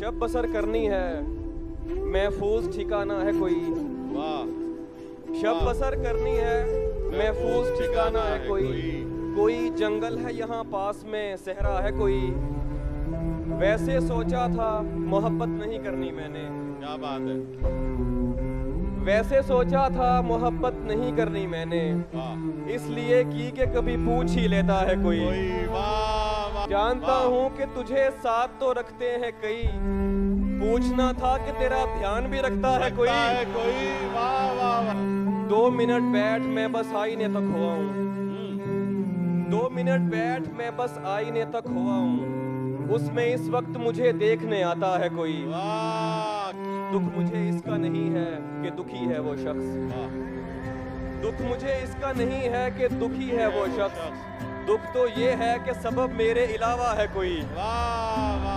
शब बसर करनी है, महफूज ठिकाना है कोई। वाह। शब बसर करनी है, महफूज ठिकाना है कोई। कोई जंगल है यहाँ पास में, सहरा है कोई। वैसे सोचा था मोहब्बत नहीं करनी मैंने। क्या बात है। वैसे सोचा था मोहब्बत नहीं करनी मैंने, वाह। इसलिए की कि कभी पूछ ही लेता है कोई। वाह वाह। जानता हूँ कि तुझे साथ तो रखते हैं कई, पूछना था कि तेरा ध्यान भी रखता है कोई। वाह वाह वाह। 2 मिनट बैठ मैं बस आईने तक हुआ हूँ। 2 मिनट बैठ मैं बस आईने तक हुआ हूँ, उसमें इस वक्त मुझे देखने आता है कोई। वाह। दुख मुझे इसका नहीं है कि दुखी है वो शख्स। दुख मुझे इसका नहीं है कि दुखी है वो शख्स। दुख तो ये है कि सबब मेरे अलावा है कोई। वाह।